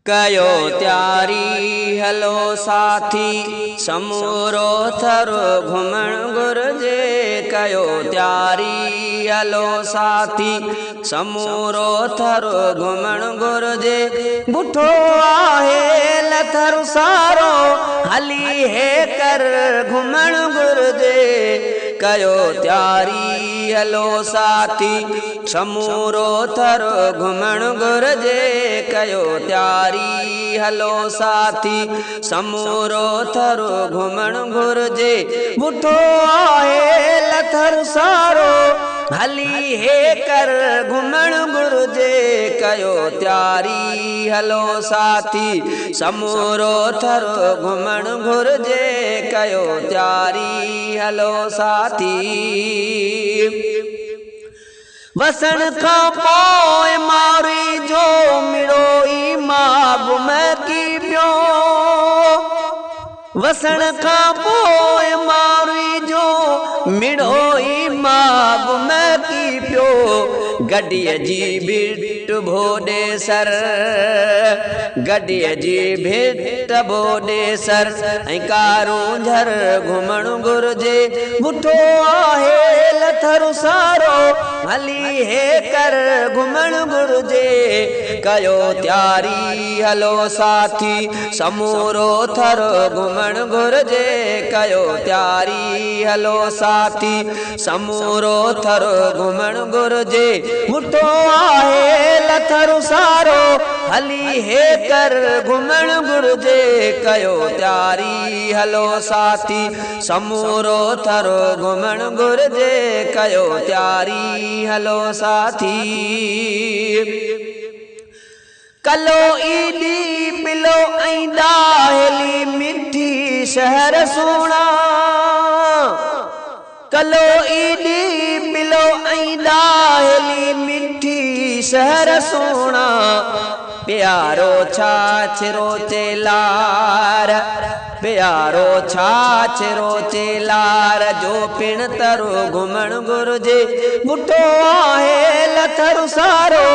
कयो त्यारी हलो साथी समूरो थरो घुमण घुर्जे। कयो त्यारी हलो साथी समूरो थरो घुमण घुर्जे। बुठो आहे लथर सारो हली हे कर घुमण घुर्जे। कयो त्यारी हलो साथी समूरो थरो घुमण घुर्जे। कयो त्यारी हलो साथी समूरो थरो घुमण घुर्जे। बुठो आहे लथर सारो हली हे कर घुमण घुर्जे। कयो त्यारी हलो साथी समूरो थरो घुमण घुर्जे। कयो त्यारी हलो साथी वसण खां पोइ मारी जो मिड़ो ई मां घुमकी पियो। वसण खां पोइ मारी जो मिड़ो ई मां घुमकी पियो। गड्डीअ जी भिट भोॾे सर गड्डीअ जी भिट भोॾे सर ऐं कारूं झर घुमण घुर्जे। बुठो आहे लथर सारो हली हे कर घुमण घुर्जे। कयो त्यारी हलो साथी समूरो थरो घुमण घुर्जे। कयो त्यारी हलो साथी समूरो थरो घुमण घुर्जे। बुठो आहे लथर सारो हली हे कर घुमण घुर्जे। कयो त्यारी हलो साथी समूरो थरो घुमण घुर्जे। कयो त्यारी हलो साथी कलो ईदी पिलो ऐं दाहली मिठी शहर सोना। कलो ईदी पिलो ऐं दाहली मिठी शहर सोना। प्यारो छाछ रोचे लार प्यारो छाछ रोचे लार जो पिण तरो घुमण घुर्जे। बुठो आहे लथर सारो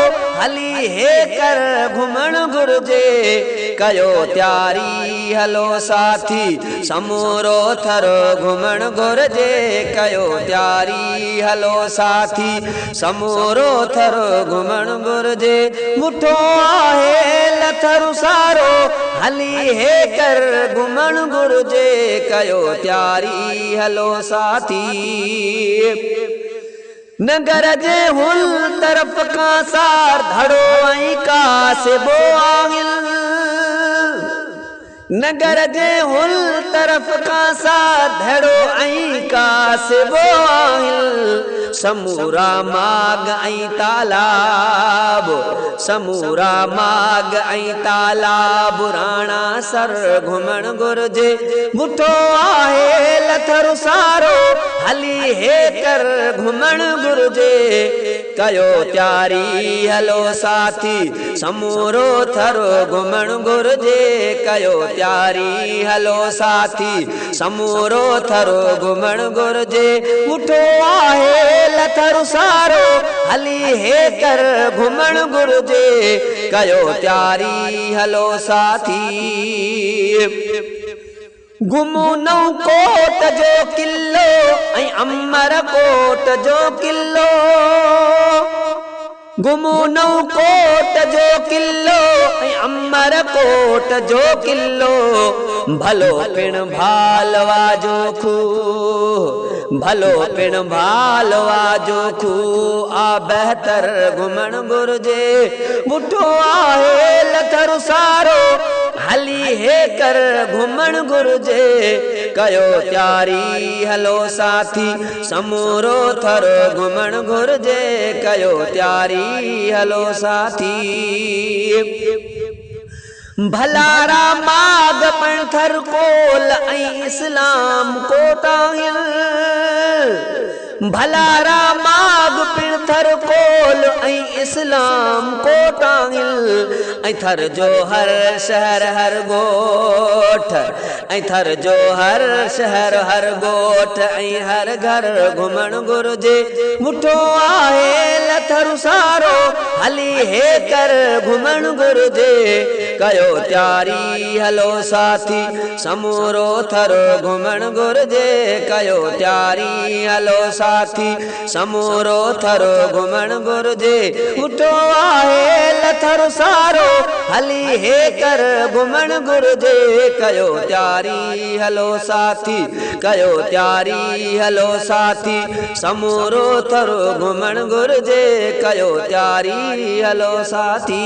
हली हे कर घुमण घुर्जे। कयो त्यारी हलो साथी समूरो थरो घुमण घुर्जे। कयो त्यारी हलो साथी समूरो थरो घुमण घुर्जे। बुठो आहे लथर सारो हली हे कर घुमण घुर्जे। कयो त्यारी हलो साथी नगर जे हुल तरफ खां सार धड़ो ऐं कासिबो आहिल। नगर जे हुल तरफ खां सार धड़ो ऐं कासिबो आहिल। समूरा माग ऐं तालाब समूरा माग ऐं तालाब राणा सर घुमण घुर्जे। बुठो आहे लथर सारो हली हे कर घुमण घुर्जे। कयो त्यारी हलो साथी समूरो थरो घुमण घुर्जे। कयो त्यारी हलो साथी समूरो थरो घुमण घुर्जे। बुठो आहे लथर सारो हली हे कर घुमण घुर्जे। कयो त्यारी हलो साथी गुमू नऊ कोट जो किलो ऐं अमर कोट जो किलो। गुमू नऊ कोट जो किलो ऐं अमर कोट जो किलो। भलो पिण भालवा जो खूह भलो पिण भालवा जो खूह आ बहतर घुमण घुर्जे। बुठो आहे लथर सारो हली हे कर घुमण घुर्जे। कयो त्यारी हलो साथी समूरो थरो घुमण घुर्जे। कयो त्यारी हलो साथी भलारा माग पण थर कोल ऐं इस्लाम कोट आहिल। भलारा माग पिण थर कोल ऐं इस्लाम कोट आहिल। ऐं थर जो हर शहर हर ॻोठ ऐं थर जो हर शहर हर ॻोठ ऐं हर घर घुमण घुर्जे। मुठो आहे लथर सारो हली हे कर घुमण घुर्जे। कयो त्यारी हलो साथी समूरो थरो घुमण घुर्जे कयो त्यारी हलो साथी समूरो थरो घुमण घुर्जे उठो आहे लथर सारो हली हे कर घुमण घुर्जे कयो त्यारी हलो साथी कयो त्यारी हलो साथी समूरो थरो घुमण घुर्जे कयो त्यारी हलो साथी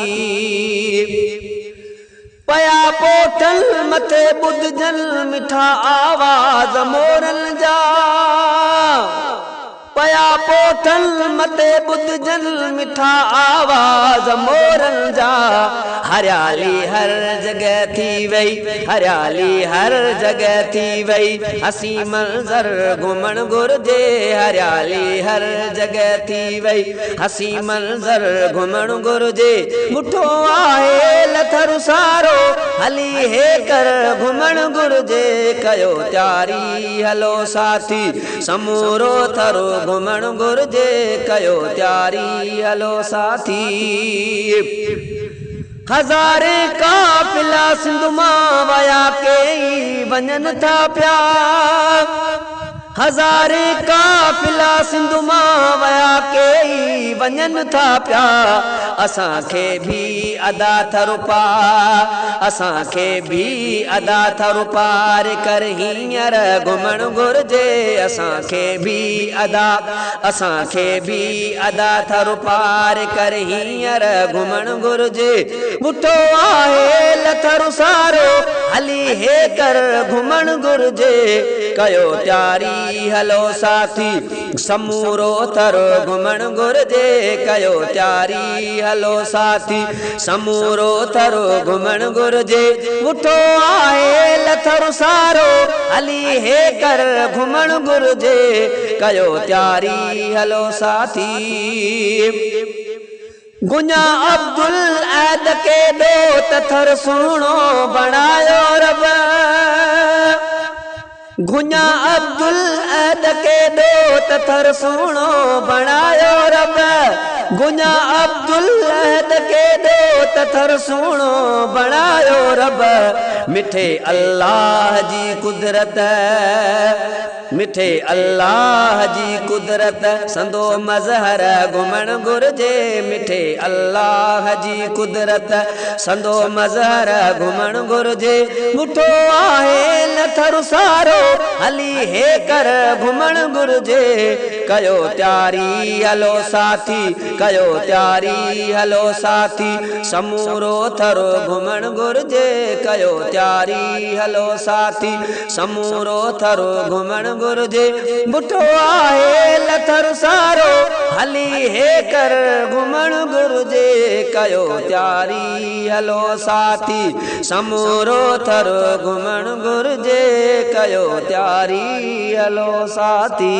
पया पोठल मथे ॿुधजन मिठा आवाज़ मोरन जा पया पोठल मथे ॿुधजन मिठा आवाज़ मोरन जा हरियाली हर जगह थी वई हरियाली हर जगह थी वई हसी मंज़र घुमण घुर्जे हरियाली हर जगह थी वई हसी मंज़र घुमण घुर्जे मुठो आहे लथर सारो हली हे कर घुमण घुर्जे कयो त्यारी हलो साथी समूरो थरो घुमण घुर्जे कयो त्यारी हलो साथी हज़ारे काफ़िला सिंध मां वया कई वञनि था पिया हज़ारे काफ़िला सिंध मां वया कई वञनि था पिया असांखे भी अदा थरो पा असांखे भी अदा थरो पार कर हींअर घुमण घुर्जे असांखे भी अदा थरो पार कर हींअर घुमण घुर्जे मुठो आहे लथर सारो हली हे कर घुमण घुर्जे कयो त्यारी हलो साथी समूरो थरो घुमण घुर्जे कयो त्यारी हलो साथी समूरो थरो घुमण घुर्जे मुठो आहे लथर सारो हली हे कर घुमण घुर्जे कयो त्यारी हलो साथी गुञा अब्दुल ऐद के दो तथर सुणो बणायो रब गुञा अब्दुल ऐद के दो तथर सुणो बणायो रब गुञा अब्दुल ऐद के दो तथर सुणो बणायो रब मिठे अल्लाह जी कुदरत मिठे अल्लाह जी कुदरत संदो मज़हर घुमण घुर्जे मिठे अल्लाह जी कुदरत संदो मज़हर घुमण घुर्जे मुठो आहे लथर सारो हली हे कर घुमण घुर्जे कयो त्यारी हलो साथी कयो त्यारी हलो साथी समूरो थरो घुमण घुर्जे कयो त्यारी हलो साथी समूरो थरो घुमण घुर्जे मुठो आहे लथर सारो हली हे कर घुमण घुर्जे कयो त्यारी हलो साथी समूरो थरो घुमण घुर्जे कयो त्यारी हलो साथी।